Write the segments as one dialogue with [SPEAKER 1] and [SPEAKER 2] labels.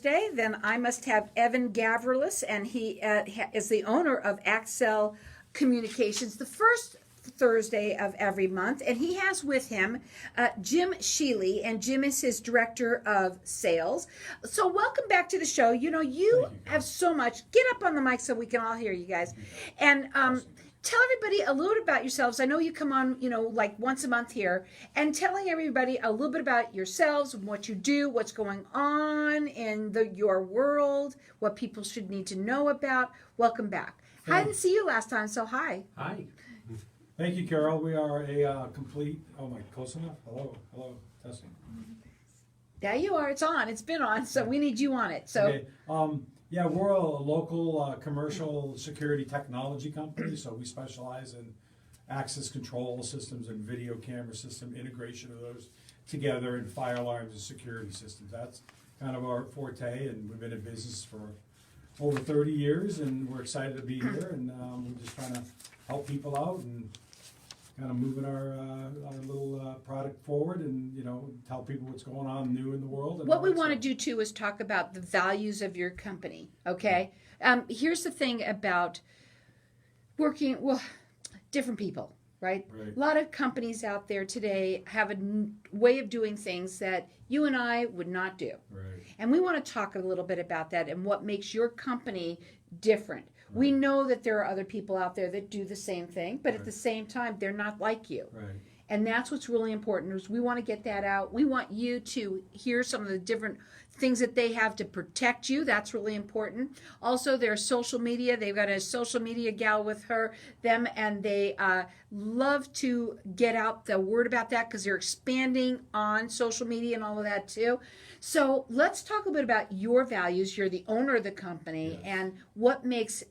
[SPEAKER 1] Today, then I must have Evan Gavrilles, and he is the owner of Accel Communications, the first Thursday of every month, and he has with him Jim Sheely, and Jim is his director of sales. So welcome back to the show. You have so much. Get up on the mic so we can all hear you guys. And tell everybody a little bit about yourselves. I know you come on, like once a month here, and telling everybody a little bit about yourselves, what you do, what's going on in your world, what people should need to know about. Welcome back. I didn't see you last time, so hi.
[SPEAKER 2] Hi.
[SPEAKER 3] Thank you, Carol. We are a complete. Oh my, close enough. Hello, testing.
[SPEAKER 1] There you are. It's on. It's been on. So we need you on it. So.
[SPEAKER 3] Okay. Yeah, we're a local commercial security technology company. So we specialize in access control systems and video camera system integration of those together, and fire alarms and security systems. That's kind of our forte, and we've been in business for over 30 years, and we're excited to be here, and we're just trying to help people out and kind of moving our little product forward, and tell people what's going on new in the world. And
[SPEAKER 1] what we want to do too is talk about the values of your company. Okay, here's the thing about working different people, right? A lot of companies out there today have a way of doing things that you and I would not do, and we want to talk a little bit about that and what makes your company different. We know that there are other people out there that do the same thing, but at the same time, they're not like you. And that's what's really important, is we want to get that out. We want you to hear some of the different things that they have to protect you. That's really important. Also, their social media. They've got a social media gal with them, and they love to get out the word about that because they're expanding on social media and all of that too. So let's talk a bit about your values. You're the owner of the company, and what makes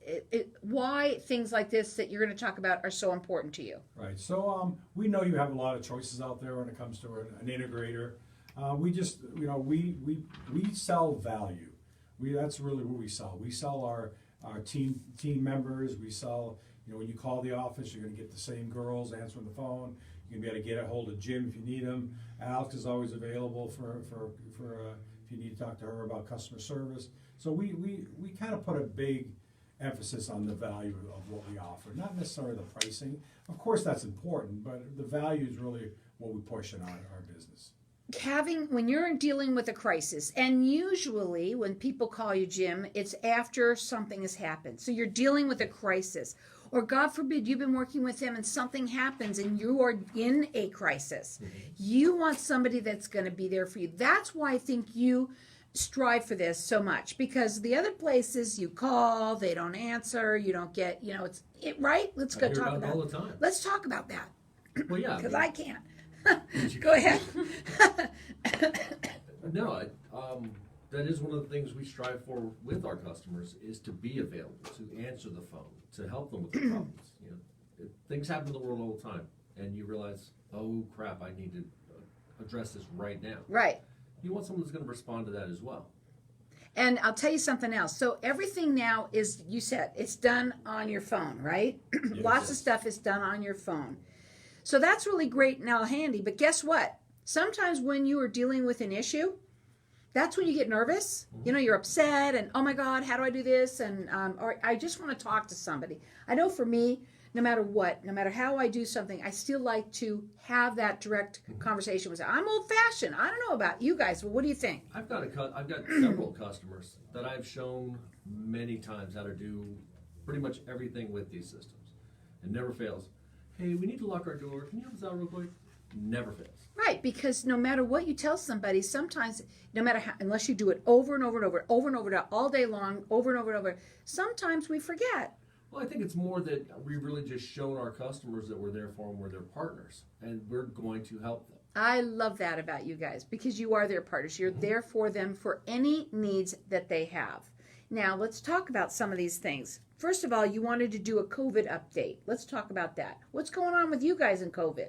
[SPEAKER 1] why things like this that you're going to talk about are so important to you.
[SPEAKER 3] Right. So we know you have a lot of choices out there when it comes to an integrator. We just, we sell value. That's really what we sell. We sell our team members. We sell, when you call the office, you're going to get the same girls answering the phone. You're going to be able to get a hold of Jim if you need him. Alex is always available for if you need to talk to her about customer service. So we kind of put a big emphasis on the value of what we offer, not necessarily the pricing. Of course, that's important, but the value is really what we push in our business.
[SPEAKER 1] When you're dealing with a crisis, and usually when people call you, Jim, it's after something has happened. So you're dealing with a crisis, or God forbid you've been working with them and something happens and you are in a crisis. You want somebody that's going to be there for you. That's why I think you strive for this so much, because the other places you call, they don't answer, you don't get, right? Let's go talk about it
[SPEAKER 2] all the time.
[SPEAKER 1] Let's talk about that.
[SPEAKER 2] Well, yeah,
[SPEAKER 1] because I can't. Go ahead.
[SPEAKER 2] No, that is one of the things we strive for with our customers, is to be available, to answer the phone, to help them with the problems. Things happen in the world all the time, and you realize, oh crap, I need to address this right now.
[SPEAKER 1] Right.
[SPEAKER 2] You want someone that's going to respond to that as well.
[SPEAKER 1] And I'll tell you something else. So everything now is, you said, it's done on your phone, right? Lots of stuff is done on your phone. So that's really great and all handy. But guess what? Sometimes when you are dealing with an issue, that's when you get nervous. You're upset and, oh my God, how do I do this? And or I just want to talk to somebody. I know for me, no matter what, no matter how I do something, I still like to have that direct conversation with them. I'm old-fashioned. I don't know about you guys, but what do you think?
[SPEAKER 2] I've got several customers that I've shown many times how to do pretty much everything with these systems. It never fails. Hey, we need to lock our door. Can you help us out real quick? Never fails.
[SPEAKER 1] Right, because no matter what you tell somebody, sometimes, no matter how, unless you do it over and over and over, over and over, all day long, over and over and over, sometimes we forget.
[SPEAKER 2] Well, I think it's more that we really just shown our customers that we're there for them, we're their partners, and we're going to help them.
[SPEAKER 1] I love that about you guys, because you are their partners. You're there for them for any needs that they have. Now, let's talk about some of these things. First of all, you wanted to do a COVID update. Let's talk about that. What's going on with you guys in COVID?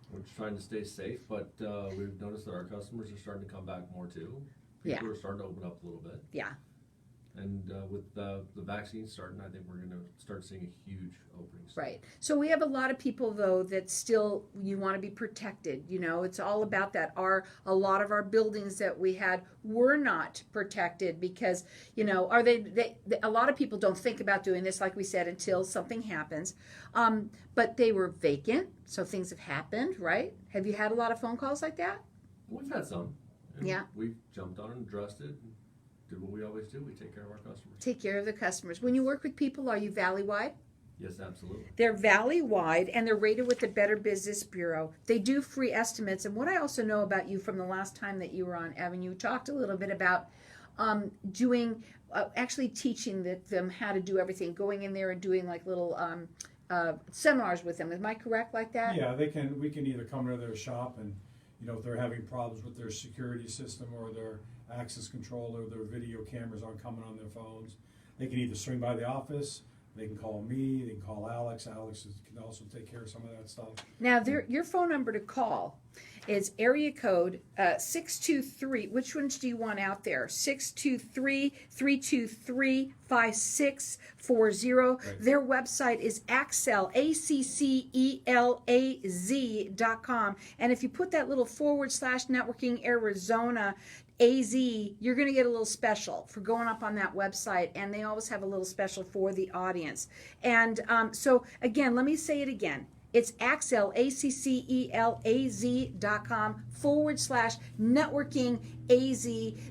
[SPEAKER 2] We're just trying to stay safe, but we've noticed that our customers are starting to come back more too. People are starting to open up a little bit.
[SPEAKER 1] Yeah.
[SPEAKER 2] And with the vaccine starting, I think we're going to start seeing a huge opening.
[SPEAKER 1] Right. So we have a lot of people though that still you want to be protected. You know, it's all about that. A lot of our buildings that we had were not protected because are they a lot of people don't think about doing this, like we said, until something happens. But they were vacant, so things have happened, right? Have you had a lot of phone calls like that?
[SPEAKER 2] We've had some. And
[SPEAKER 1] Yeah.
[SPEAKER 2] We've jumped on and addressed it. And did what we always do. We take care of our customers.
[SPEAKER 1] Take care of the customers. When you work with people, are you valley-wide?
[SPEAKER 2] Yes, absolutely.
[SPEAKER 1] They're valley-wide, and they're rated with the Better Business Bureau. They do free estimates. And what I also know about you from the last time that you were on, Evan, you talked a little bit about actually teaching them how to do everything, going in there and doing like little seminars with them. Am I correct like that?
[SPEAKER 3] Yeah, we can either come to their shop and, if they're having problems with their security system or their access control or their video cameras aren't coming on their phones, they can either swing by the office, they can call me, they can call Alex. Alex can also take care of some of that stuff.
[SPEAKER 1] Now, your phone number to call is area code 623. Which ones do you want out there? 623-323-5640.
[SPEAKER 3] Right.
[SPEAKER 1] Their website is Accel, ACCELAZ.com. And if you put that little / networking Arizona AZ, you're going to get a little special for going up on that website, and they always have a little special for the audience. And so, again, let me say it again. It's Accel, ACCELAZ.com / networking AZ.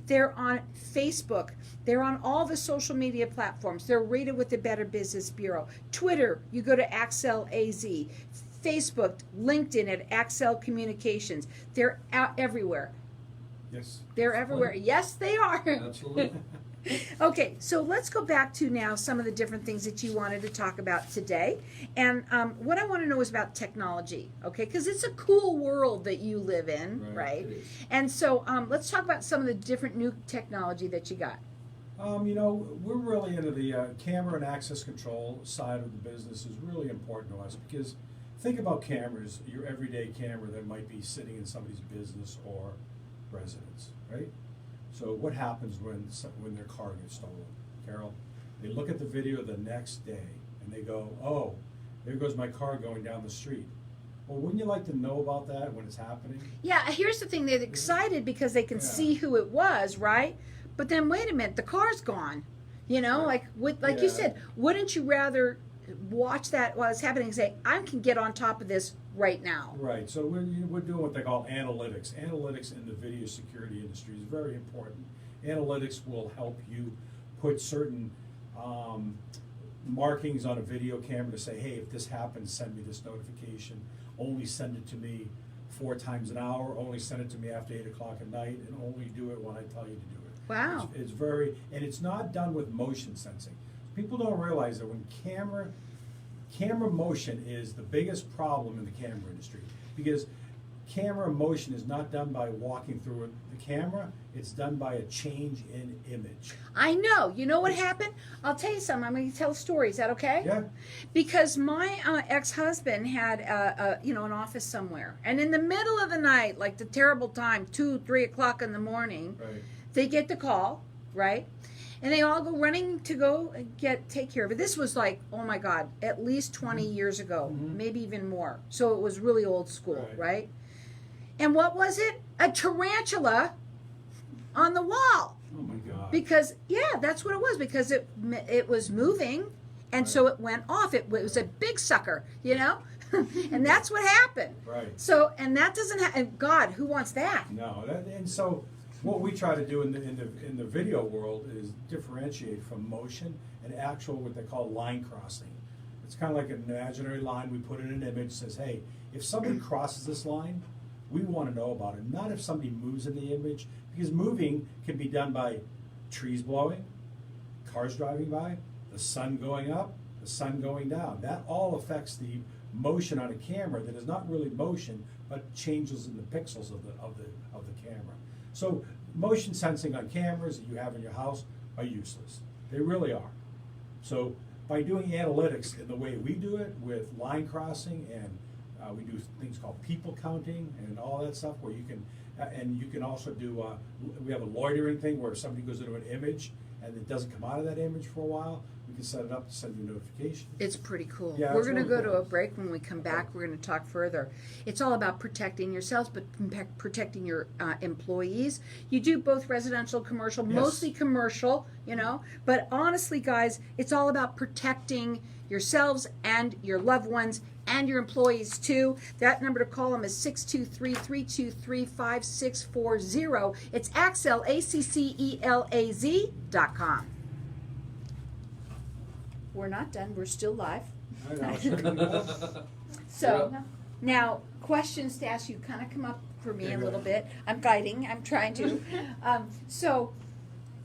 [SPEAKER 1] They're on Facebook. They're on all the social media platforms. They're rated with the Better Business Bureau. Twitter, you go to Accel AZ. Facebook, LinkedIn at Accel Communications. They're out everywhere.
[SPEAKER 3] Yes.
[SPEAKER 1] They're everywhere. Yes, they are.
[SPEAKER 2] Absolutely.
[SPEAKER 1] Okay, so let's go back to now some of the different things that you wanted to talk about today. And what I want to know is about technology, okay? Because it's a cool world that you live in, right?
[SPEAKER 2] It is.
[SPEAKER 1] And so let's talk about some of the different new technology that you got.
[SPEAKER 3] We're really into the camera and access control side of the business is really important to us because think about cameras, your everyday camera that might be sitting in somebody's business or residence, right? So what happens when their car gets stolen, Carol? They look at the video the next day and they go, oh, there goes my car going down the street. Well, wouldn't you like to know about that when it's happening?
[SPEAKER 1] Yeah, here's the thing. They're excited because they can see who it was, right? But then wait a minute, the car's gone. Like you said, wouldn't you rather watch that while it's happening and say, I can get on top of this right now?
[SPEAKER 3] Right. So we're doing what they call analytics. Analytics in the video security industry is very important. Analytics will help you put certain markings on a video camera to say, hey, if this happens, send me this notification. Only send it to me 4 times an hour. Only send it to me after 8 o'clock at night, and only do it when I tell you to do it.
[SPEAKER 1] Wow.
[SPEAKER 3] It's and it's not done with motion sensing. People don't realize that when camera motion is the biggest problem in the camera industry because camera motion is not done by walking through the camera, it's done by a change in image.
[SPEAKER 1] I know. You know what happened? I'll tell you something. I'm going to tell a story. Is that okay?
[SPEAKER 3] Yeah.
[SPEAKER 1] Because my ex-husband had an office somewhere, and in the middle of the night, like the terrible time, 2-3 o'clock in the morning,
[SPEAKER 3] Right.
[SPEAKER 1] they get the call, right? And they all go running to go take care of it. This was like, oh my God, at least 20 years ago, maybe even more. So it was really old school, right? And what was it? A tarantula on the wall.
[SPEAKER 3] Oh my God.
[SPEAKER 1] Because, that's what it was. Because it was moving, and so it went off. It was a big sucker, and that's what happened.
[SPEAKER 3] Right.
[SPEAKER 1] So, and that doesn't happen. God, who wants that?
[SPEAKER 3] No. And so what we try to do in the video world is differentiate from motion and actual what they call line crossing. It's kind of like an imaginary line. We put in an image says, hey, if somebody crosses this line, we want to know about it. Not if somebody moves in the image, because moving can be done by trees blowing, cars driving by, the sun going up, the sun going down. That all affects the motion on a camera that is not really motion, but changes in the pixels of the camera. So motion sensing on cameras that you have in your house are useless. They really are. So by doing analytics in the way we do it with line crossing and we do things called people counting and all that stuff where you can, and you can also do We have a loitering thing where if somebody goes into an image and it doesn't come out of that image for a while, we can set it up to send you a notification.
[SPEAKER 1] It's pretty cool.
[SPEAKER 3] Yeah,
[SPEAKER 1] We're
[SPEAKER 3] it's
[SPEAKER 1] going to
[SPEAKER 3] really
[SPEAKER 1] go
[SPEAKER 3] cool.
[SPEAKER 1] to a break. When we come back, we're going to talk further. It's all about protecting yourselves, but protecting your employees. You do both residential, commercial,
[SPEAKER 3] Yes.
[SPEAKER 1] mostly commercial, but honestly, guys, it's all about protecting yourselves and your loved ones and your employees too. That number to call them is 623-323-5640. It's Accel, ACCELAZ.com. We're not done. We're still live.
[SPEAKER 3] I know, it's gonna be more.
[SPEAKER 1] So now questions to ask you kind of come up for me
[SPEAKER 3] Okay,
[SPEAKER 1] a
[SPEAKER 3] go
[SPEAKER 1] little
[SPEAKER 3] ahead.
[SPEAKER 1] bit. I'm guiding. I'm trying to. So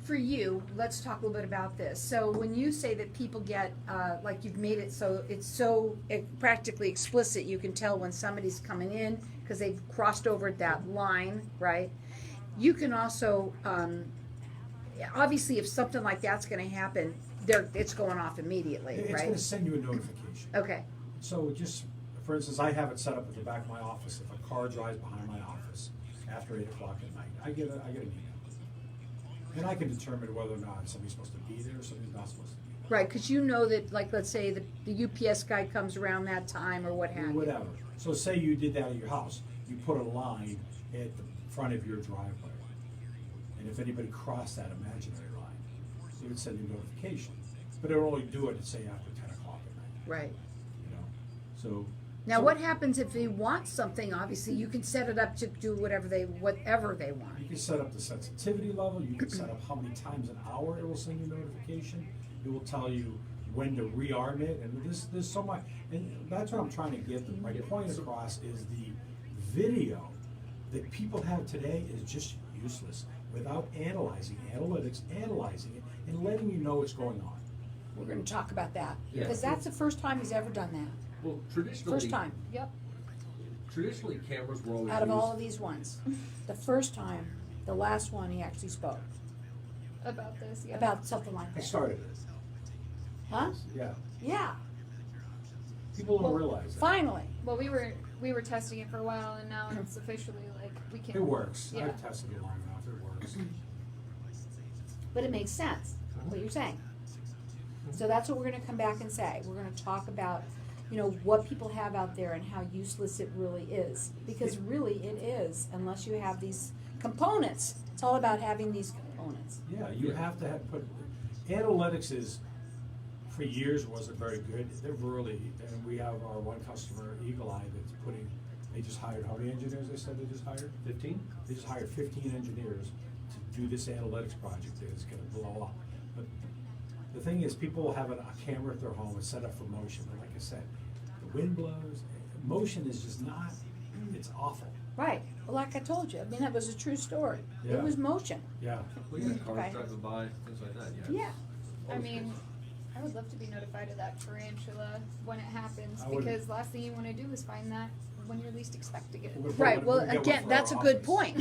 [SPEAKER 1] for you, let's talk a little bit about this. So when you say that people get, like you've made it so it's so practically explicit, you can tell when somebody's coming in because they've crossed over that line, right? You can also, obviously, if something like that's going to happen, it's going off immediately,
[SPEAKER 3] It's
[SPEAKER 1] right?
[SPEAKER 3] gonna send you a notification.
[SPEAKER 1] Okay.
[SPEAKER 3] So just, for instance, I have it set up at the back of my office. If a car drives behind my office after 8 o'clock at night, I get an email. And I can determine whether or not somebody's supposed to be there or somebody's not supposed to be there.
[SPEAKER 1] Right, because you know that, like, let's say the UPS guy comes around that time or what have you.
[SPEAKER 3] Whatever. So say you did that at your house. You put a line at the front of your driveway. And if anybody crossed that imaginary line, it would send you a notification. But it would only do it, say, after 10 o'clock at night.
[SPEAKER 1] Right.
[SPEAKER 3] So.
[SPEAKER 1] Now,
[SPEAKER 3] so
[SPEAKER 1] what happens if they want something? Obviously, you can set it up to do whatever they want.
[SPEAKER 3] You can set up the sensitivity level. You can set up how many times an hour it will send you notification. It will tell you when to rearm it. And there's so much. And that's what I'm trying to get. My point across is the video that people have today is just useless without analyzing it, and letting you know what's going on.
[SPEAKER 1] We're going to talk about that
[SPEAKER 2] Yeah.
[SPEAKER 1] because that's the first time he's ever done that.
[SPEAKER 2] Well, traditionally,
[SPEAKER 1] First time. Yep.
[SPEAKER 2] Traditionally, cameras were always
[SPEAKER 1] Out of
[SPEAKER 2] used.
[SPEAKER 1] all of these ones, the first time, the last one, he actually spoke
[SPEAKER 4] About this, yeah.
[SPEAKER 1] about something like
[SPEAKER 3] I
[SPEAKER 1] that.
[SPEAKER 3] started it.
[SPEAKER 1] Huh?
[SPEAKER 3] Yeah.
[SPEAKER 1] Yeah.
[SPEAKER 3] People don't
[SPEAKER 1] Well,
[SPEAKER 3] realize that.
[SPEAKER 1] Finally.
[SPEAKER 4] Well, we were testing it for a while, and now it's officially like we can.
[SPEAKER 3] It works.
[SPEAKER 4] Yeah.
[SPEAKER 3] I've tested it long enough. It works.
[SPEAKER 1] But it makes sense, what you're saying. So that's what we're going to come back and say. We're going to talk about, what people have out there and how useless it really is. Because really it is, unless you have these components. It's all about having these components.
[SPEAKER 3] Yeah, you have to put, analytics is, for years wasn't very good. They're really, and we have our one customer, Eagle Eye, that's they just hired, how many engineers they said they just hired?
[SPEAKER 2] 15?
[SPEAKER 3] They just hired 15 engineers to do this analytics project that is gonna blow up. But the thing is, people have a camera at their home and set up for motion, but like I said, the wind blows, motion is just not, it's awful.
[SPEAKER 1] Right. Well, like I told you, that was a true story.
[SPEAKER 3] Yeah.
[SPEAKER 1] It was motion.
[SPEAKER 3] Yeah.
[SPEAKER 2] Well, you got cars
[SPEAKER 1] Okay.
[SPEAKER 2] driving by, things like that,
[SPEAKER 1] Yeah.
[SPEAKER 4] I mean, I would love to be notified of that tarantula when it happens,
[SPEAKER 3] I would-
[SPEAKER 4] because last thing you want to do is find that when you're least expecting it.
[SPEAKER 3] We're gonna
[SPEAKER 1] Right.
[SPEAKER 3] put
[SPEAKER 1] Well,
[SPEAKER 3] one- we're gonna get
[SPEAKER 1] again,
[SPEAKER 3] one for
[SPEAKER 1] that's a
[SPEAKER 3] our
[SPEAKER 1] good
[SPEAKER 3] office.
[SPEAKER 1] point,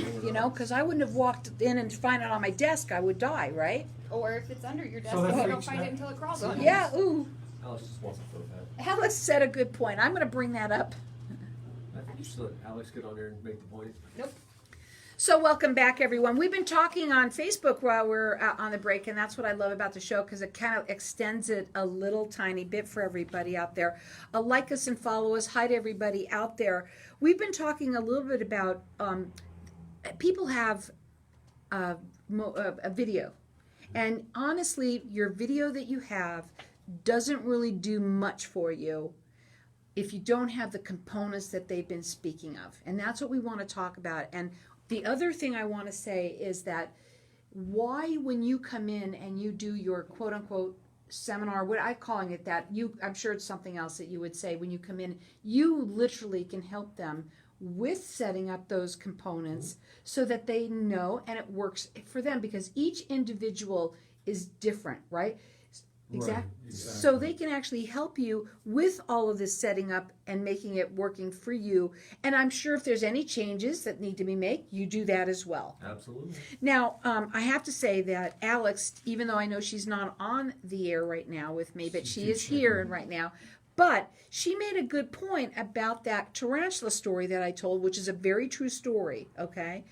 [SPEAKER 1] because I wouldn't have walked in and find it on my desk. I would die, right?
[SPEAKER 4] Or if it's under your desk,
[SPEAKER 3] So that
[SPEAKER 4] you don't
[SPEAKER 3] freaks
[SPEAKER 4] find
[SPEAKER 3] me
[SPEAKER 4] it
[SPEAKER 3] out.
[SPEAKER 4] until it crawls
[SPEAKER 2] So-
[SPEAKER 4] on you.
[SPEAKER 1] Yeah, ooh.
[SPEAKER 2] Alex just wants a photo pad.
[SPEAKER 1] Alex said a good point. I'm going to bring that up.
[SPEAKER 2] I think you should let Alex get on there and make the point.
[SPEAKER 4] Nope.
[SPEAKER 1] So welcome back, everyone. We've been talking on Facebook while we're on the break, and that's what I love about the show because it kind of extends it a little tiny bit for everybody out there. Like us and follow us. Hi to everybody out there. We've been talking a little bit about people have a video, and honestly, your video that you have doesn't really do much for you if you don't have the components that they've been speaking of. And that's what we want to talk about. And the other thing I want to say is that why, when you come in and you do your quote unquote seminar, what I'm calling it that, I'm sure it's something else that you would say when you come in, you literally can help them with setting up those components so that they know and it works for them because each individual is different, right? Exactly. So they can actually help you with all of this setting up and making it working for you. And I'm sure if there's any changes that need to be made, you do that as well.
[SPEAKER 2] Absolutely.
[SPEAKER 1] Now, I have to say that Alex, even though I know she's not on the air right now with me, but she is here right now. But she made a good point about that tarantula story that I told, which is a very true story, okay?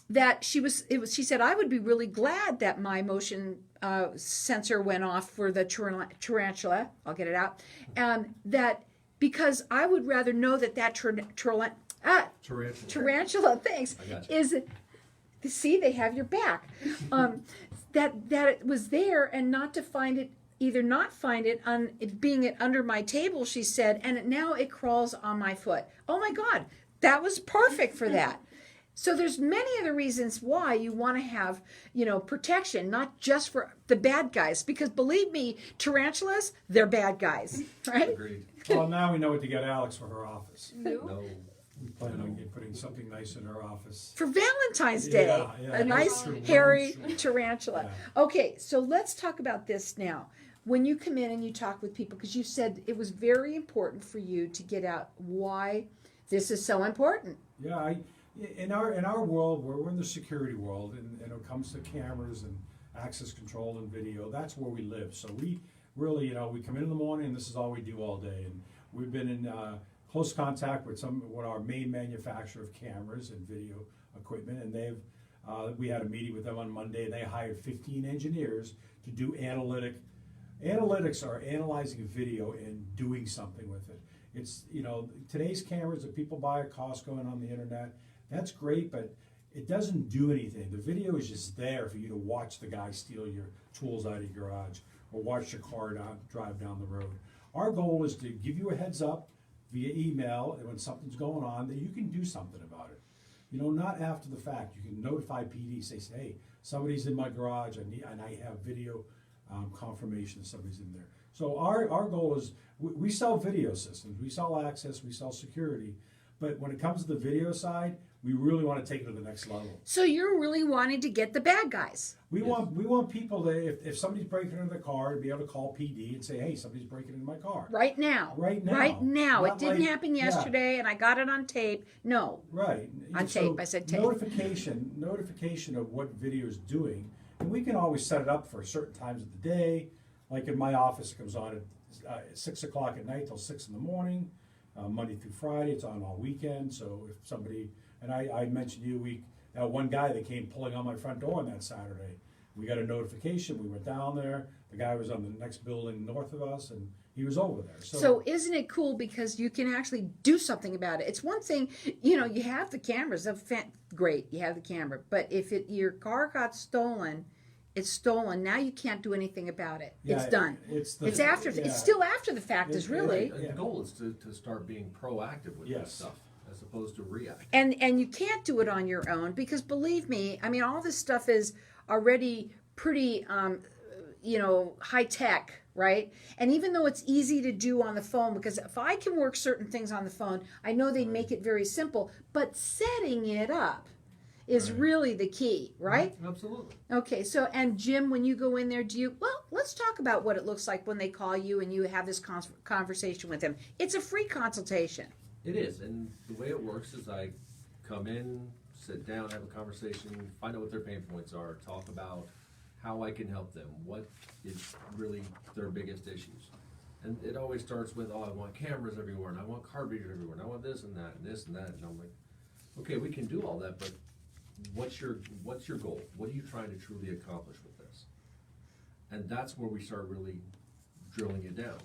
[SPEAKER 1] that she said, I would be really glad that my motion sensor went off for the tarantula. I'll get it out. That because I would rather know that tarantula, thanks, is, see, they have your back. That it was there and not to find it, either not find it on it being it under my table, she said, and now it crawls on my foot. Oh my God, that was perfect for that. So there's many other reasons why you want to have, protection, not just for the bad guys, because believe me, tarantulas, they're bad guys, right?
[SPEAKER 2] Agreed.
[SPEAKER 3] Well, now we know what to get Alex for her office.
[SPEAKER 2] No.
[SPEAKER 3] We plan on putting something nice in her office.
[SPEAKER 1] For Valentine's Day,
[SPEAKER 3] Yeah,
[SPEAKER 1] a nice hairy tarantula.
[SPEAKER 3] Yeah.
[SPEAKER 1] Okay, so let's talk about this now. When you come in and you talk with people, because you said it was very important for you to get out why this is so important.
[SPEAKER 3] Yeah, in our world, we're in the security world, and when it comes to cameras and access control and video, that's where we live. So we really, we come in the morning, and this is all we do all day. And we've been in close contact with our main manufacturer of cameras and video equipment, and we had a meeting with them on Monday. They hired 15 engineers to do analytics. Analytics are analyzing video and doing something with it. It's, today's cameras that people buy at Costco and on the internet, that's great, but it doesn't do anything. The video is just there for you to watch the guy steal your tools out of your garage or watch your car drive down the road. Our goal is to give you a heads up via email and when something's going on that you can do something about it. Not after the fact. You can notify PD, say, hey, somebody's in my garage and I have video confirmation that somebody's in there. So our goal is, we sell video systems, we sell access, we sell security, but when it comes to the video side, we really want to take it to the next level.
[SPEAKER 1] So you're really wanting to get the bad guys.
[SPEAKER 3] We want people to, if somebody's breaking into their car, to be able to call PD and say, hey, somebody's breaking into my car.
[SPEAKER 1] Right now.
[SPEAKER 3] Right now.
[SPEAKER 1] Right now.
[SPEAKER 3] Not
[SPEAKER 1] It didn't
[SPEAKER 3] like-
[SPEAKER 1] happen yesterday, and I got it on tape. No.
[SPEAKER 3] Right.
[SPEAKER 1] On tape. I said tape.
[SPEAKER 3] Notification of what video is doing, and we can always set it up for certain times of the day. Like in my office, it comes on at 6 o'clock at night till 6 in the morning, Monday through Friday. It's on all weekend. So if somebody, and I mentioned to you, one guy that came pulling on my front door on that Saturday. We got a notification. We went down there. The guy was on the next building north of us, and he was over there.
[SPEAKER 1] So isn't it cool because you can actually do something about it? It's one thing, you have the cameras. Great, you have the camera. But if your car got stolen, it's stolen. Now you can't do anything about it.
[SPEAKER 3] Yeah,
[SPEAKER 1] it's done. It's still after the fact. Is really.
[SPEAKER 2] The goal is to start being proactive with this stuff as opposed to react.
[SPEAKER 1] And you can't do it on your own because believe me, I mean, all this stuff is already pretty, high tech, right? And even though it's easy to do on the phone, because if I can work certain things on the phone, I know they make it very simple, but setting it up is really the key, right?
[SPEAKER 2] Absolutely.
[SPEAKER 1] Okay, so, and Jim, when you go in there, let's talk about what it looks like when they call you and you have this conversation with them. It's a free consultation.
[SPEAKER 2] It is, and the way it works is I come in, sit down, have a conversation, find out what their pain points are, talk about how I can help them, what is really their biggest issues. And it always starts with, I want cameras everywhere, and I want card readers everywhere, and I want this and that, and this and that. And I'm like, okay, we can do all that, but what's your goal? What are you trying to truly accomplish with this? And that's where we start really drilling it down.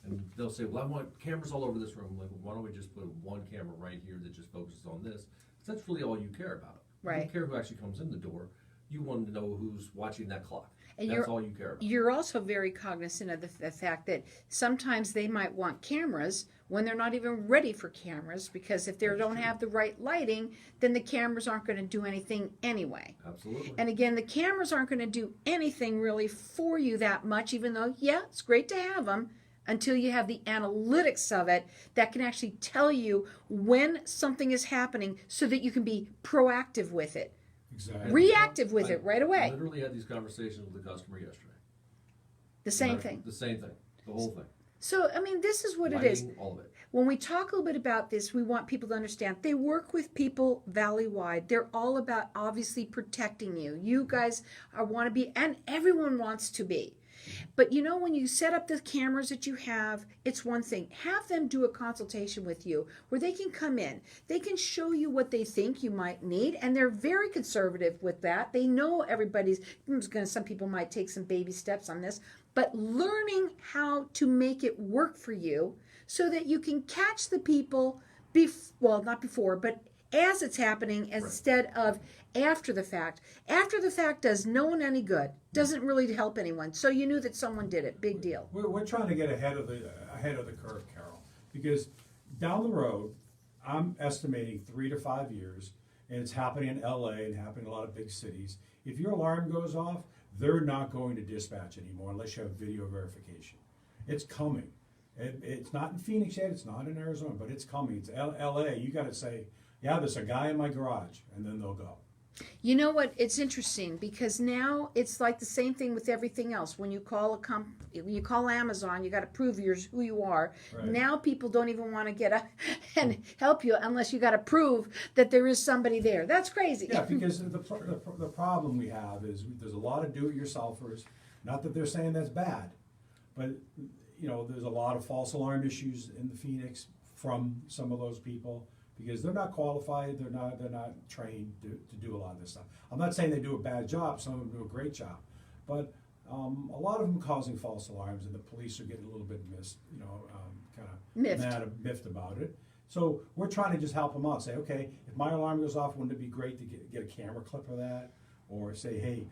[SPEAKER 2] And they'll say, well, I want cameras all over this room. Like, why don't we just put one camera right here that just focuses on this? Because that's really all you care about.
[SPEAKER 1] Right.
[SPEAKER 2] You don't care who actually comes in the door. You want to know who's watching that clock.
[SPEAKER 1] And
[SPEAKER 2] that's all you care about.
[SPEAKER 1] You're also very cognizant of the fact that sometimes they might want cameras when they're not even ready for cameras, because if they don't have the right lighting, then the cameras aren't going to do anything anyway.
[SPEAKER 2] Absolutely.
[SPEAKER 1] And again, the cameras aren't going to do anything really for you that much, even though, it's great to have them, until you have the analytics of it that can actually tell you when something is happening so that you can be proactive with it.
[SPEAKER 3] Exactly.
[SPEAKER 1] Reactive with it right away.
[SPEAKER 2] I literally had these conversations with the customer yesterday.
[SPEAKER 1] The same thing.
[SPEAKER 2] The same thing. The whole thing.
[SPEAKER 1] So, I mean, this is what
[SPEAKER 2] Lighting,
[SPEAKER 1] it is.
[SPEAKER 2] all of it.
[SPEAKER 1] When we talk a little bit about this, we want people to understand they work with people valley-wide. They're all about obviously protecting you. You guys want to be, and everyone wants to be. But you know, when you set up the cameras that you have, it's one thing. Have them do a consultation with you where they can come in. They can show you what they think you might need, and they're very conservative with that. They know some people might take some baby steps on this, but learning how to make it work for you so that you can catch the people not before, but as it's happening instead of after the fact. After the fact does no one any good. Doesn't really help anyone. So you knew that someone did it. Big deal.
[SPEAKER 3] We're trying to get ahead of the curve, Carol, because down the road, I'm estimating 3 to 5 years, and it's happening in LA and happening in a lot of big cities. If your alarm goes off, they're not going to dispatch anymore unless you have video verification. It's coming. It's not in Phoenix yet. It's not in Arizona, but it's coming. It's LA. You got to say, yeah, there's a guy in my garage, and then they'll go.
[SPEAKER 1] You know what? It's interesting because now it's like the same thing with everything else. When you call when you call Amazon, you got to prove who you are.
[SPEAKER 3] Right.
[SPEAKER 1] Now people don't even want to get and help you unless you got to prove that there is somebody there. That's crazy.
[SPEAKER 3] Yeah, because the problem we have is there's a lot of do-it-yourselfers. Not that they're saying that's bad, but there's a lot of false alarm issues in the Phoenix from some of those people. Because they're not qualified, they're not trained to do a lot of this stuff. I'm not saying they do a bad job, some of them do a great job, but a lot of them causing false alarms, and the police are getting a little bit miffed about it. So we're trying to just help them out. Say, okay, if my alarm goes off, wouldn't it be great to get a camera clip of that? Or say, hey,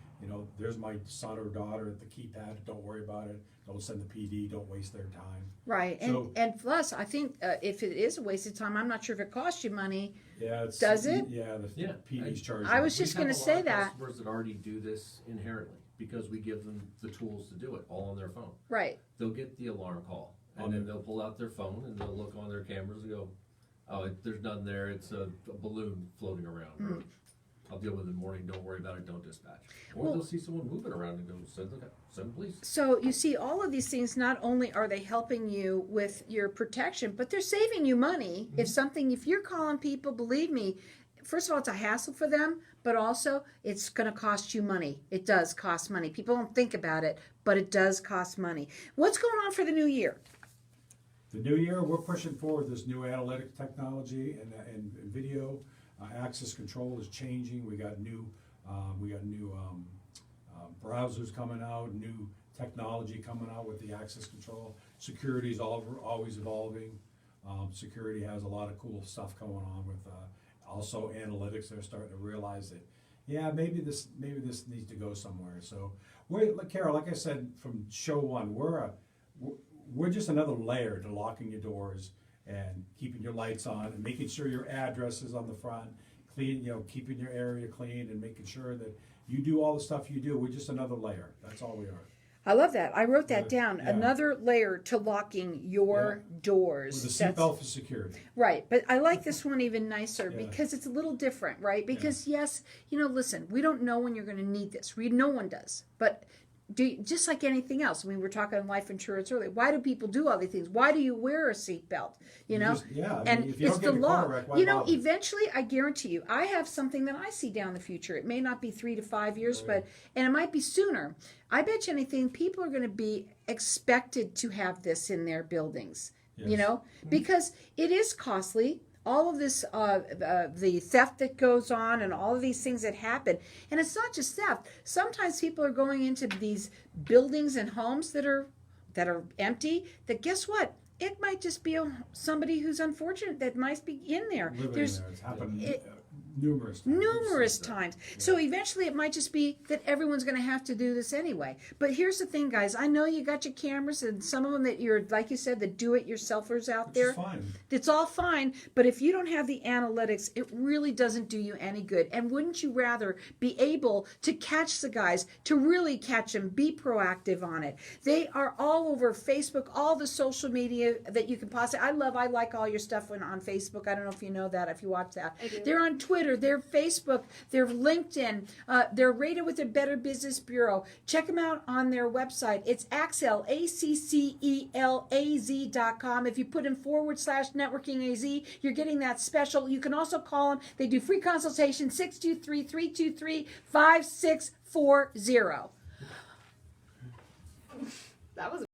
[SPEAKER 3] there's my son or daughter at the keypad. Don't worry about it. Don't send the PD. Don't waste their time.
[SPEAKER 1] Right, and plus, I think if it is a waste of time, I'm not sure if it costs you money.
[SPEAKER 3] Yeah,
[SPEAKER 1] does it?
[SPEAKER 3] Yeah, the PD's charging.
[SPEAKER 1] I was just going to say that.
[SPEAKER 2] We have a lot of customers that already do this inherently because we give them the tools to do it all on their phone.
[SPEAKER 1] Right.
[SPEAKER 2] They'll get the alarm call, and then they'll pull out their phone and they'll look on their cameras and go, "Oh, there's none there. It's a balloon floating around." Or, I'll deal with it in the morning. Don't worry about it. Don't dispatch. Or they'll see someone moving around and go, send police.
[SPEAKER 1] So you see, all of these things, not only are they helping you with your protection, but they're saving you money. Mm-hmm. If you're calling people, believe me, first of all, it's a hassle for them, but also it's going to cost you money. It does cost money. People don't think about it, but it does cost money. What's going on for the new year?
[SPEAKER 3] The new year, we're pushing forward this new analytic technology and video. Access control is changing. We got new browsers coming out, new technology coming out with the access control. Security is always evolving. Security has a lot of cool stuff going on with also analytics. They're starting to realize that, yeah, maybe this needs to go somewhere. So Carol, like I said from show one, we're just another layer to locking your doors and keeping your lights on and making sure your address is on the front, clean, keeping your area clean and making sure that you do all the stuff you do. We're just another layer. That's all we are.
[SPEAKER 1] I love that. I wrote that down. Yeah. Another layer to locking your doors.
[SPEAKER 3] With a seatbelt for security.
[SPEAKER 1] Right. But I like this one even nicer because it's a little different, right? Because yes, listen, we don't know when you're going to need this. No one does. But just like anything else. I mean, we're talking life insurance earlier. Why do people do all these things? Why do you wear a seatbelt?
[SPEAKER 3] And if you don't get in a car wreck, why bother?
[SPEAKER 1] Eventually, I guarantee you, I have something that I see down the future. It may not be 3 to 5 years, and it might be sooner. I bet you anything, people are going to be expected to have this in their buildings.
[SPEAKER 3] Yes.
[SPEAKER 1] Because it is costly. All of this, the theft that goes on and all of these things that happen. And it's not just theft. Sometimes people are going into these buildings and homes that are empty, that guess what? It might just be somebody who's unfortunate that might be in there.
[SPEAKER 3] Living in there. It's happened numerous times.
[SPEAKER 1] Yeah. So eventually it might just be that everyone's going to have to do this anyway. But here's the thing, guys. I know you got your cameras and some of them that you're, like you said, the do-it-yourselfers out there.
[SPEAKER 3] It's fine.
[SPEAKER 1] It's all fine. But if you don't have the analytics, it really doesn't do you any good. And wouldn't you rather be able to catch the guys, to really catch them, be proactive on it? They are all over Facebook, all the social media that you can possibly. I like all your stuff on Facebook. I don't know if you know that, if you watch that.
[SPEAKER 4] I do.
[SPEAKER 1] They're on Twitter, they're Facebook, they're LinkedIn, they're rated with the Better Business Bureau. Check them out on their website. It's Accel, ACCELAZ.com. If you put in /networking AZ, you're getting that special. You can also call them. They do free consultation, 623-323-5640.
[SPEAKER 4] That was